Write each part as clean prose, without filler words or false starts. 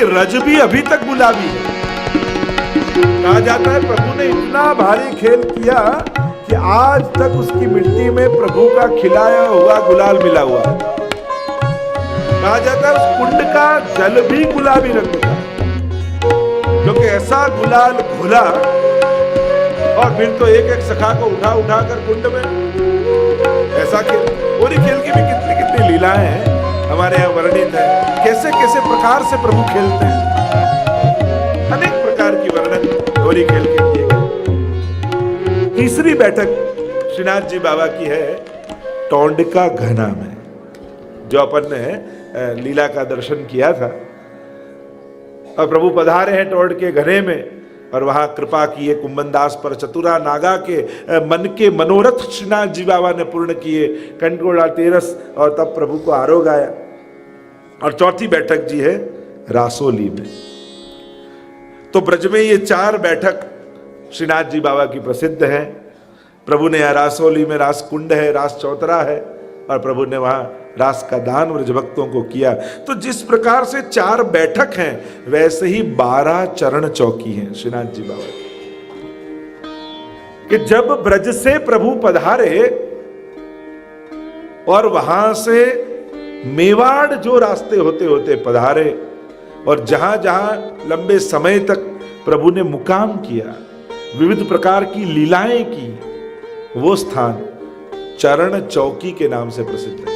रज भी अभी तक गुलाबी है। कहा जाता है प्रभु ने इतना भारी खेल किया कि आज तक उसकी मिट्टी में प्रभु का खिलाया हुआ गुलाल मिला हुआ है। कहा जाता है उस कुंड का जल भी गुलाबी रंग का, क्योंकि ऐसा गुलाल घुला और फिर तो एक एक सखा को उठा उठा कर कुंड में ऐसा खेल। और ये खेल की भी कितनी कितनी लीलाएं हैं हमारे यहाँ वर्णित है, कैसे कैसे प्रकार से प्रभु खेलते हैं, अनेक प्रकार की वर्णन होली खेल के किए गए। तीसरी बैठक श्रीनाथ जी बाबा की है टोंडका घना में, जो अपन ने लीला का दर्शन किया था। और प्रभु पधारे हैं टोंड के घने में और वहां कृपा किए कुंभनदास पर, चतुरा नागा के मन के मनोरथ श्रीनाथ जी बाबा ने पूर्ण किए, कंठगोला तेरस, और तब प्रभु को आरोग आया। और चौथी बैठक जी है रासोली में। तो ब्रज में ये 4 बैठक श्रीनाथ जी बाबा की प्रसिद्ध है। प्रभु ने यहाँ रासोली में रास कुंड है, रास चौतरा है, और प्रभु ने वहां रास का दान ब्रज भक्तों को किया। तो जिस प्रकार से 4 बैठक हैं, वैसे ही 12 चरण चौकी हैं श्रीनाथ जी बाबा कि जब ब्रज से प्रभु पधारे और वहां से मेवाड़ जो रास्ते होते होते पधारे, और जहां जहां लंबे समय तक प्रभु ने मुकाम किया, विविध प्रकार की लीलाएं की, वो स्थान चरण चौकी के नाम से प्रसिद्ध है।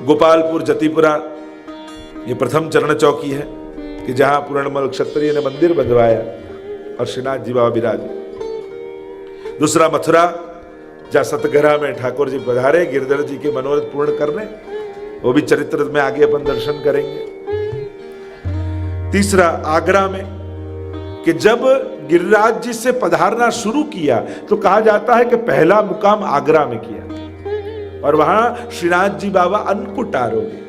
गोपालपुर जतिपुरा ये प्रथम चरण चौकी है कि जहां पूर्णमल क्षत्रिय ने मंदिर बंधवाया और श्रीनाथ जी बाबा विराजे। दूसरा मथुरा, जहां सतघरा में ठाकुर जी पधारे गिरधर जी के मनोरथ पूर्ण करने, वो भी चरित्र में आगे अपन दर्शन करेंगे। तीसरा आगरा में कि जब गिरिराज जी से पधारना शुरू किया तो कहा जाता है कि पहला मुकाम आगरा में किया, और वहां श्रीनाथ जी बाबा अन्नकूट आरोगे,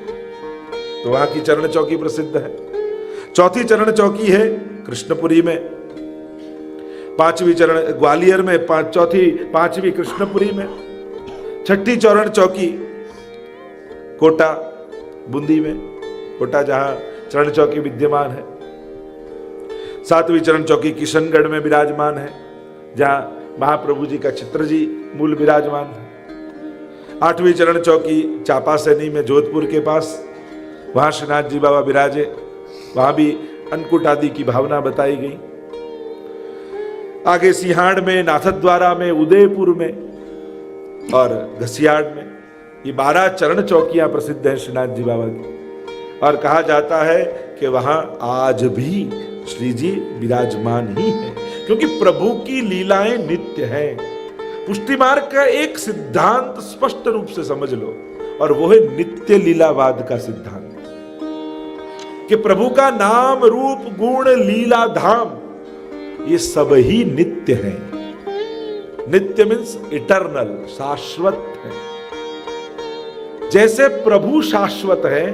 तो वहां की चरण चौकी प्रसिद्ध है। चौथी चरण चौकी है कृष्णपुरी में, पांचवी चरण ग्वालियर में, पांचवी कृष्णपुरी में, छठी चरण चौकी कोटा बूंदी में, कोटा जहां चरण चौकी विद्यमान है। सातवीं चरण चौकी किशनगढ़ में विराजमान है, जहां महाप्रभु जी का चित्र जी मूल विराजमान है। आठवीं चरण चौकी चापासैनी में जोधपुर के पास, वहां श्रीनाथ जी बाबा विराजे, वहां भी अन्नकूट आदि की भावना बताई गई। आगे सिंहाड़ में, नाथद्वारा में, उदयपुर में और घसियाड़ में, ये 12 चरण चौकियां प्रसिद्ध हैं श्रीनाथ जी बाबा की। और कहा जाता है कि वहां आज भी श्री जी विराजमान ही है, क्योंकि प्रभु की लीलाएं नित्य हैं। पुष्टि मार्ग का एक सिद्धांत स्पष्ट रूप से समझ लो, और वो है नित्य लीलावाद का सिद्धांत, कि प्रभु का नाम रूप गुण लीला धाम ये सब ही नित्य है। नित्य मीन्स इटर्नल, शाश्वत है। जैसे प्रभु शाश्वत है,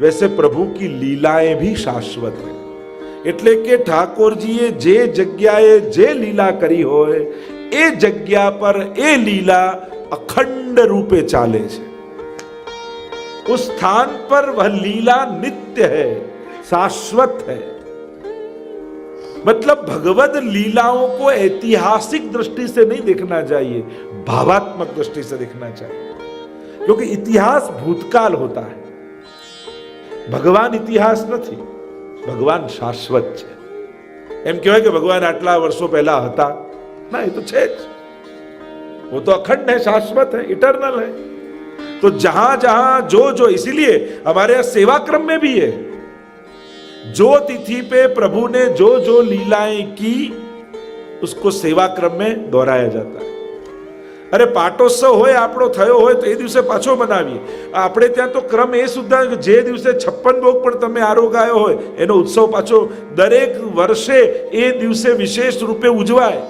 वैसे प्रभु की लीलाएं भी शाश्वत है। એટલે કે ઠાકોરજીએ જે જગ્યાએ જે લીલા કરી હોય એ જગ્યા પર એ લીલા અખંડ રૂપે ચાલે છે। उस स्थान पर वह लीला नित्य है, शाश्वत है। मतलब भगवद लीलाओं को ऐतिहासिक दृष्टि से नहीं देखना चाहिए, भावात्मक दृष्टि से देखना चाहिए, क्योंकि इतिहास भूतकाल होता है, भगवान इतिहास नहीं, भगवान शाश्वत છે। એમ કહેવાય કે ભગવાન આટલા વર્ષો પહેલા હતા, ના, એ તો છે જ, वो तो अखंड है, शाश्वत है, इटर्नल है। तो जहां जहां जो जो, इसीलिए हमारे यहां सेवा क्रम में भी है, जो तिथि पे प्रभु ने जो जो लीलाएं की उसको सेवा क्रम में दोहराया जाता है। अरे पाटोत्सव होय આપણો થયો હોય તો એ દિવસે પાછો મનાવીએ। આપણે ત્યાં તો ક્રમ એ સુદ્ધા કે જે દિવસે 56 ભોગ પણ તમે આરોગાયો હોય એનો ઉત્સવ પાછો દરેક વર્ષે એ દિવસે વિશેષ રૂપે ઉજવાય।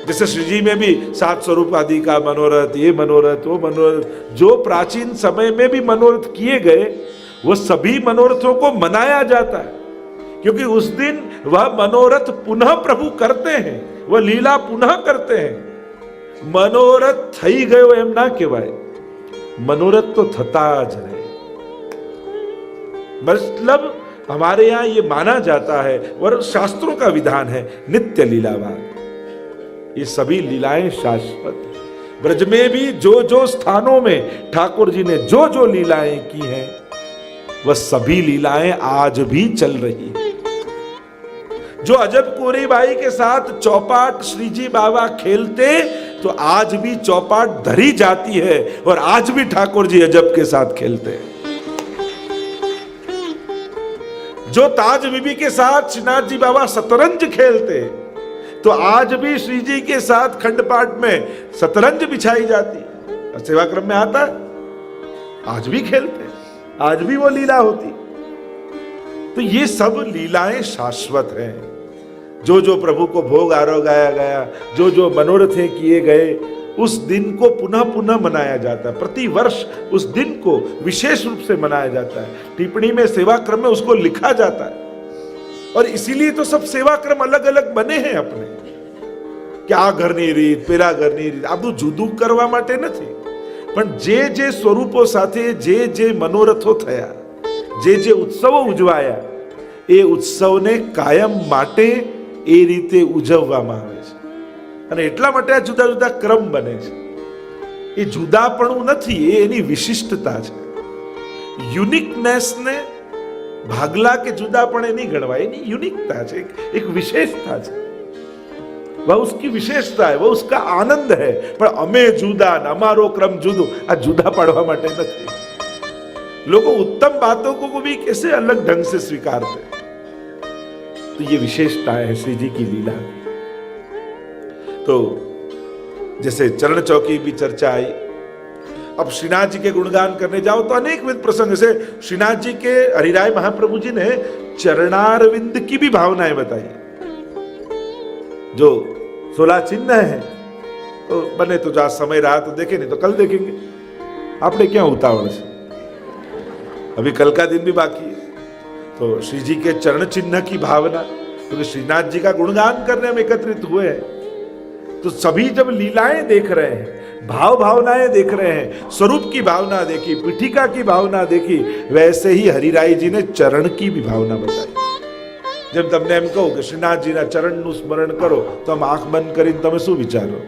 जैसे श्री जी में भी 7 स्वरूप आदि का मनोरथ, ये मनोरथ, वो मनोरथ, जो प्राचीन समय में भी मनोरथ किए गए वो सभी मनोरथों को मनाया जाता है, क्योंकि उस दिन वह मनोरथ पुनः प्रभु करते हैं, वह लीला पुनः करते हैं। मनोरथ થઈ ગયો એમ ના કહેવાય, मनोरथ तो થતા જ રહે। मतलब हमारे यहाँ ये माना जाता है और शास्त्रों का विधान है, नित्य लीलावान। ये सभी लीलाएं शाश्वत। ब्रज में भी जो जो स्थानों में ठाकुर जी ने जो जो लीलाएं की हैं, वह सभी लीलाएं आज भी चल रही है। जो अजब कोरी बाई के साथ चौपाट श्री जी बाबा खेलते, तो आज भी चौपाट धरी जाती है और आज भी ठाकुर जी अजब के साथ खेलते हैं। जो ताज बीबी के साथ श्रीनाथ जी बाबा शतरंज खेलते, तो आज भी श्री जी के साथ खंडपाठ में शतरंज बिछाई जाती और सेवा क्रम में आता है, आज भी खेलते, आज भी वो लीला होती। तो ये सब लीलाएं शाश्वत हैं। जो जो प्रभु को भोग आरोह गाया गया, जो जो मनोरथ किए गए, उस दिन को पुनः पुनः मनाया जाता है। प्रति वर्ष उस दिन को विशेष रूप से मनाया जाता है। टिप्पणी में सेवा क्रम में उसको लिखा जाता है। और इसीलिए तो सब सेवा क्रम अलग अलग बने हैं अपने। क्या घરની રીત, પેલા ઘરની રીત, આ બધું જુદું કરવા માટે નથી, પણ જે જે સ્વરૂપો સાથે જે જે મનોરથો થયા, જે જે ઉત્સવો ઉજવાયા, એ ઉત્સવને કાયમ માટે એ રીતે ઉજવવામાં આવે છે। અને એટલા માટે આ જુદા જુદા ક્રમ બને છે। એ જુદાપણું નથી, એ એની વિશિષ્ટતા છે। યુનિકનેસને भागला के जुदापणे नहीं गणवाय, नहीं यूनिकता है, एक विशेषता है। वह उसकी विशेषता है, वह उसका आनंद है। पर अमे जुदा, अमारो क्रम जुदो, आ जुदा पाड़वा माटे नहीं। लोग उत्तम बातों को भी कैसे अलग ढंग से स्वीकारते। तो ये विशेषता है श्री जी की लीला। तो जैसे चरण चौकी भी चर्चा आई, अब श्रीनाथ जी के गुणगान करने जाओ तो अनेक विध प्रसंग, जैसे श्रीनाथ जी के हरिराय महाप्रभु जी ने चरणारविंद की भी भावनाएं बताई। जो 16 चिन्ह है, तो बने तो जा समय रहा तो देखे, नहीं तो कल देखेंगे। आपने क्या उतावल से, अभी कल का दिन भी बाकी है। तो श्री जी के चरण चिन्ह की भावना, क्योंकि श्रीनाथ जी का गुणगान करने हम एकत्रित हुए हैं, तो सभी जब लीलाएं देख रहे हैं, भाव भावनाएं देख रहे हैं, स्वरूप की भावना देखी, पीठिका की भावना देखी, वैसे ही हरिराय जी ने चरण की भी भावना बताई। जब तमने एम कहो कि श्रीनाथ जी ना चरण नु स्मरण करो, तो हम आंख बंद करीने तमे शुं विचारो?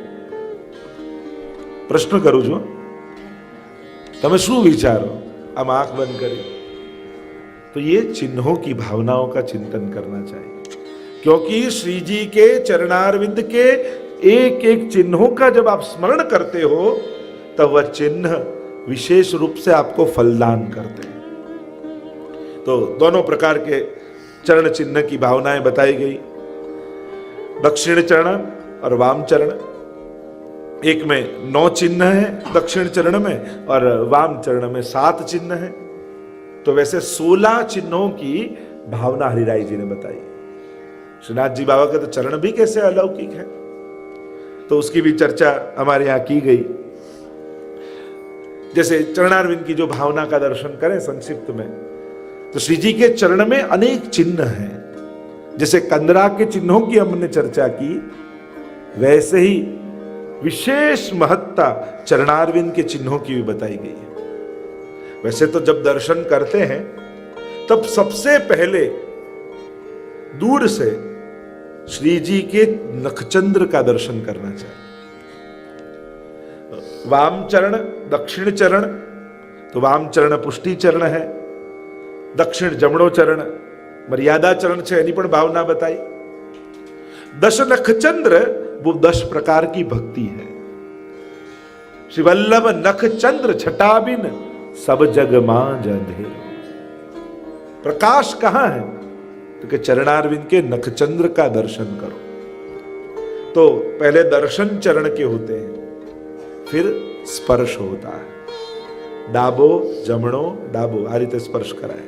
प्रश्न करूं छुं, तमे शुं विचारो आम आंख बंद करी? तो ये चिन्हों की भावनाओं का चिंतन करना चाहिए, क्योंकि श्री जी के चरणारविंद के एक एक चिन्हों का जब आप स्मरण करते हो, तब वह चिन्ह विशेष रूप से आपको फलदान करते हैं। तो दोनों प्रकार के चरण चिन्ह की भावनाएं बताई गई, दक्षिण चरण और वाम चरण। एक में 9 चिन्ह है दक्षिण चरण में, और वाम चरण में 7 चिन्ह है। तो वैसे 16 चिन्हों की भावना हरिराय जी ने बताई। श्रीनाथ जी बाबा के तो चरण भी कैसे अलौकिक है, तो उसकी भी चर्चा हमारे यहां की गई। जैसे चरणारविंद की जो भावना का दर्शन करें संक्षिप्त में, तो श्री जी के चरण में अनेक चिन्ह हैं। जैसे कंदरा के चिन्हों की हमने चर्चा की, वैसे ही विशेष महत्ता चरणारविंद के चिन्हों की भी बताई गई है। वैसे तो जब दर्शन करते हैं, तब सबसे पहले दूर से श्री जी के नखचंद्र का दर्शन करना चाहिए। वाम चरण, दक्षिण चरण, तो वाम चरण पुष्टि चरण है, दक्षिण जमणो चरण मर्यादा चरण है, एनी पण भावना बताई। दश नखचंद्र वो 10 प्रकार की भक्ति है। श्री वल्लभ नखचंद्र छटा बिन सब जग मांझ अंधेर। प्रकाश कहां है? तो कि चरणारविंद के नखचंद्र का दर्शन करो। तो पहले दर्शन चरण के होते हैं, फिर स्पर्श होता है। डाबो जमणो डाबो आ रीते स्पर्श कराय।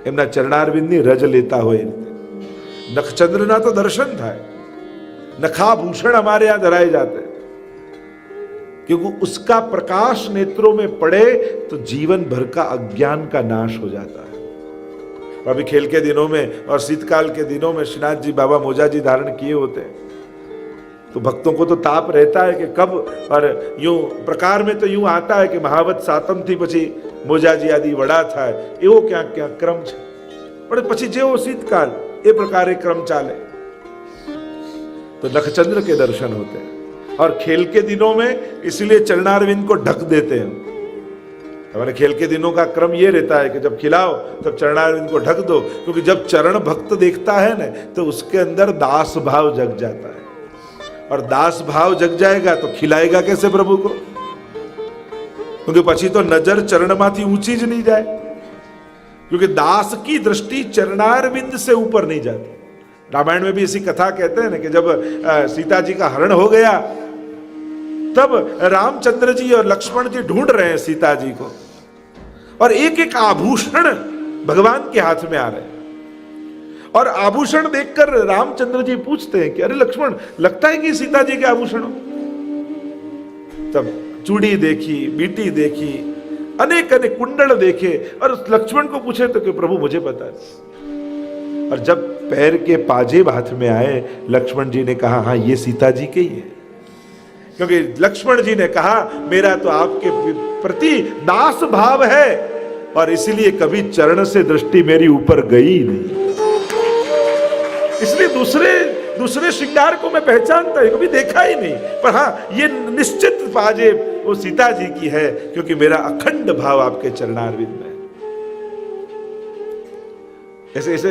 एमना चरणारविंदनी रज लेता होय रीते नखचंद्रना तो दर्शन थाय। नखाभूषण हमारे यहां धराए जाते हैं, क्योंकि उसका प्रकाश नेत्रों में पड़े तो जीवन भर का अज्ञान का नाश हो जाता है। अभी खेल के दिनों में और शीतकाल के दिनों में श्रीनाथ जी बाबा मोजा जी धारण किए होते हैं, तो भक्तों को तो ताप रहता है कि कब, और यूं प्रकार में तो यूं आता है कि महावत सातम थी पछी મોજાજી આદિ વડા થાય એવો ક્યાંક ક્યાંક ક્રમ છે, પણ પછી જેવો શીतकाल એ प्रकारे क्रम चाले तो नखचंद्र के दर्शन होते हैं। और खेल के दिनों में इसलिए चरणारविंद को ढक देते हैं। हमारे खेल के दिनों का क्रम ये रहता है कि जब खिलाओ तब चरणारविंद को ढक दो, क्योंकि जब चरण भक्त देखता है ना तो उसके अंदर दास भाव जग जाता है, और दास भाव जग जाएगा तो खिलाएगा कैसे प्रभु को, क्योंकि पछी तो नजर चरण माथी ऊंची ज नहीं जाए, क्योंकि दास की दृष्टि चरणारविंद से ऊपर नहीं जाती। रामायण में भी ऐसी कथा कहते हैं ना कि जब सीता जी का हरण हो गया तब रामचंद्र जी और लक्ष्मण जी ढूंढ रहे हैं सीता जी को, और एक एक आभूषण भगवान के हाथ में आ रहे हैं, और आभूषण देखकर रामचंद्र जी पूछते हैं कि अरे लक्ष्मण, लगता है कि सीता जी के आभूषण हो। तब चूड़ी देखी, बीटी देखी, अनेक अनेक कुंडल देखे, और लक्ष्मण को पूछे तो कि प्रभु मुझे पता है। और जब पैर के पाजेब हाथ में आए, लक्ष्मण जी ने कहा हाँ ये सीता जी के ही है, क्योंकि लक्ष्मण जी ने कहा मेरा तो आपके प्रति दास भाव है, और इसलिए कभी चरण से दृष्टि मेरी ऊपर गई नहीं, इसलिए दूसरे श्रृंगार को मैं पहचानता ही कभी देखा ही नहीं, पर हाँ ये निश्चित पाजेब वो सीता जी की है, क्योंकि मेरा अखंड भाव आपके चरणारविंद में। ऐसे ऐसे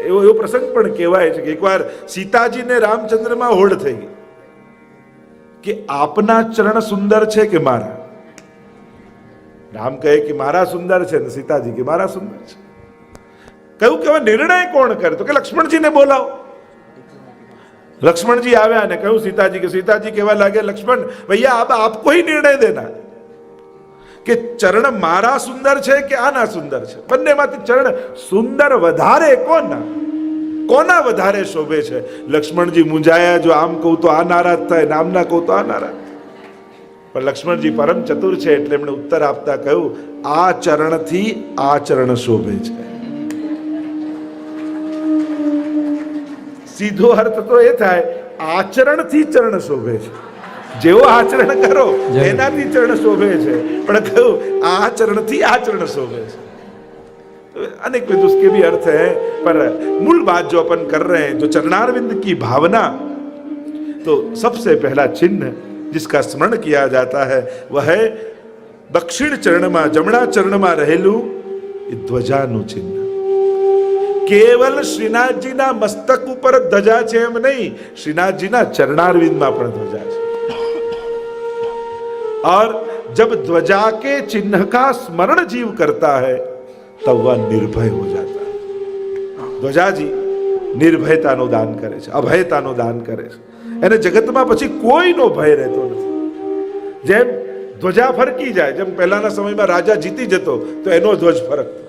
एवो प्रसंग पण कहेवाय छे कि एकवार सीताजी ने रामचंद्र में होड़ थई गई कि आपना चरण सुंदर छे कि मारा। राम कहे कि मारा सुंदर छे ने सीता जी के मारा सुंदर छे। कहूं कि निर्णय कोण करे, तो कि लक्ष्मण जी ने बोलाओ। लक्ष्मण जी आव्या ने कहूं सीता जी के, सीता जी कहवा लागे लक्ष्मण भैया अब आपको ही निर्णय देना कि चरण मारा सुंदर छे कि आना सुंदर छे। बन्ने माथी चरण सुंदर वधारे कोना वधारे शोभे छे। लक्ष्मण जी मुंजाया, जो आम कहूं तो आ नाराज थाय, नामना कहूं तो आ नाराज। पर लक्ष्मण जी परम चतुर छे એટલે એમણે ઉત્તર આપતા કહ્યું આ ચરણથી આ ચરણ શોભે છે। सीधो अर्थ तो ये थाय आचरणથી चरण शोभे छे। જેવો આચરણ કરો એનાથી ચરણ શોભે છે, પણ કહ્યું આચરણથી આચરણ શોભે છે। अनेक विध उसके भी अर्थ है, पर मूल बात जो अपन कर रहे हैं, जो चरणारविंद की भावना, तो सबसे पहला चिन्ह जिसका स्मरण किया जाता है वह है दक्षिण चरण में जमणा चरण में रहेलू ध्वजानु चिन्ह। केवल श्रीनाथ जी ना मस्तक ऊपर ध्वजा छे एम नहीं, श्रीनाथ जी ना चरणारविंद में पण ध्वजा छे। और जब ध्वजा के चिन्ह का स्मरण जीव करता है तब वह निर्भय हो जाता है। ध्वजाजी निर्भयतानो दान करे छे, अभयतानो दान करे छे। एने जगतमां पछी कोईनो भय रहतो नथी। जेम ध्वजा फरकी जाए, जेम पहेलाना समयमां राजा जीती जतो तो एनो ध्वज फरकतो,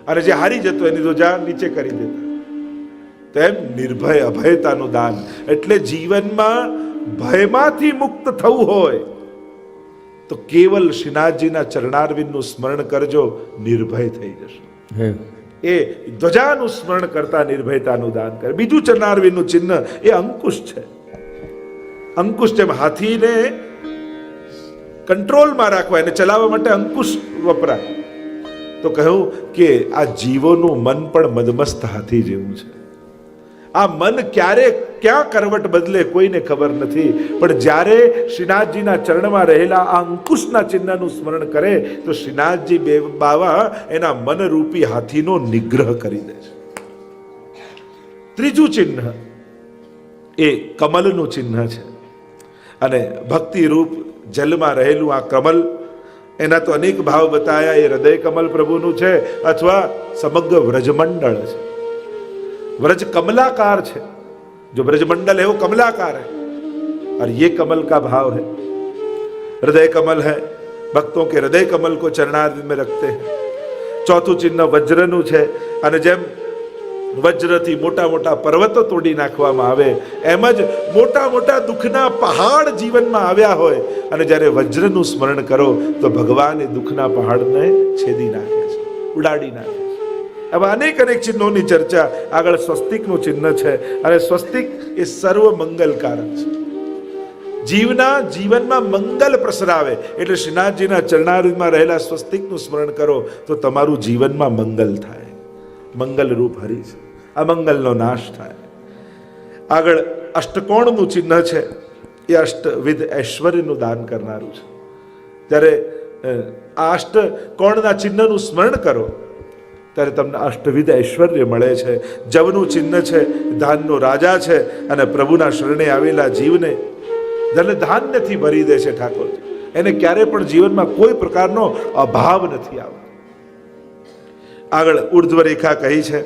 अने जे हारी जतो एनी ध्वजा नीचे करी देता। तेम निर्भय अभयतानो दान। एटले जीवनमां भयमांथी मुक्त थवुं होय तो केवल श्रीनाथजीना चरणारविंदનું સ્મરણ કરજો, निर्भय થઈ જશો। એ ધ્વજાનું સ્મરણ કરતા નિર્ભયતાનું દાન કરે। બીજું ચરણારવિંદનું ચિહ્ન એ અંકુશ છે। અંકુશ જેમ હાથીને કંટ્રોલમાં રાખવા, એને ચલાવવા માટે અંકુશ વપરાય, તો કહ્યું કે આ જીવોનું મન પણ મદમસ્ત હાથી જેવું છે। આ મન ક્યારે ક્યાં કરવટ બદલે કોઈને ખબર નથી, પણ જ્યારે શ્રીનાથજીના ચરણમાં રહેલા આ અંકુશના ચિહ્નનું સ્મરણ કરે તો શ્રીનાથજી બાવા એના મનરૂપી હાથીનો નિગ્રહ કરી દે છે। ત્રીજું ચિહ્ન એ કમલનું ચિહ્ન છે, અને ભક્તિ રૂપ જલમાં રહેલું આ કમલ, એના તો અનેક ભાવ બતાયા। એ હૃદય કમલ પ્રભુનું છે અથવા સમગ્ર વ્રજમંડળ છે। व्रज कमलाकार है, जो ब्रजमंडल है वो कमलाकार है, और ये कमल का भाव है। हृदय कमल है, भक्तों के हृदय कमल को चरणारविंद में रखते हैं। चौथुं चिन्ह वज्रनु है, अने जेम वज्रथी मोटा मोटा पर्वतो तोड़ी नाखवामां आवे एम ज मोटा मोटा दुखना पहाड़ जीवनमां आव्या होय, अने ज्यारे वज्रनुं स्मरण करो तो भगवान ए दुखना पहाड़ने छेदी नाखे छे, उडाडी नाखे। अब अनेक अनेक चिन्हों की चर्चा आगळ स्वस्तिक નું ચિહ્ન છે, અને સ્વસ્તિક એ સર્વ મંગલકારક છે। જીવના જીવનમાં મંગલ પ્રસરાવે. એટલે શ્રીનાથજીના ચરણારવિંદમાં રહેલા સ્વસ્તિકનું સ્મરણ કરો તો તમારું જીવનમાં મંગલ થાય. મંગલ રૂપ હરિ છે, અમંગલનો નાશ થાય. આગળ અષ્ટકોણનું ચિહ્ન છે, એ અષ્ટવિધ ઐશ્વર્યનું દાન કરનારું છે. જ્યારે આ અષ્ટકોણના ચિહ્નનું સ્મરણ કરો ત્યારે તમને અષ્ટવિધ ઐશ્વર્ય મળે છે. જવનું ચિહ્ન છે, ધાનનો રાજા છે, અને પ્રભુના શરણે આવેલા જીવને ધન ધાન્યથી ભરી દે છે ઠાકોરજી. એને ક્યારે પણ જીવનમાં કોઈ પ્રકારનો અભાવ નથી આવતો. આગળ ઉર્ધ્વ રેખા કહી છે,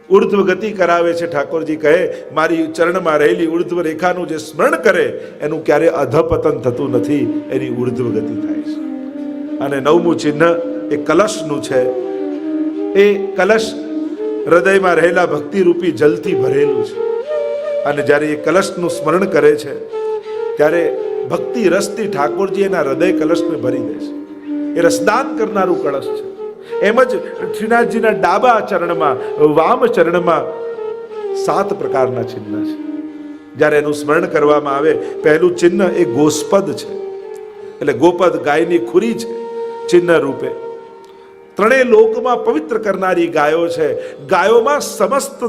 ઉર્ધ્વ ગતિ કરાવે છે. ઠાકોરજી કહે મારી ચરણમાં રહેલી ઉર્ધ્વ રેખાનું જે સ્મરણ કરે એનું ક્યારે અધપતન થતું નથી, એની ઉર્ધ્વ ગતિ થાય છે. અને નવમું ચિહ્ન એ કલશનું છે. એ કલશ હૃદયમાં રહેલા ભક્તિરૂપી જલથી ભરેલું છે. અને જ્યારે એ કલશનું સ્મરણ કરે છે ત્યારે ભક્તિ રસથી ઠાકોરજી એના હૃદય કલશને ભરી દે છે. એ રસદાન કરનારું કળશ છે. એમ જ શ્રીનાથજીના ડાબા ચરણમાં, વામ ચરણમાં 7 પ્રકારના ચિહ્ન છે. જ્યારે એનું સ્મરણ કરવામાં આવે, પહેલું ચિહ્ન એ ગોસ્પદ છે, એટલે ગોપદ ગાયની ખુરી છે ચિહ્ન રૂપે. ત્રણેય લોકમાં પવિત્ર કરનારી ગાયો છે. ગાયોમાં સમસ્ત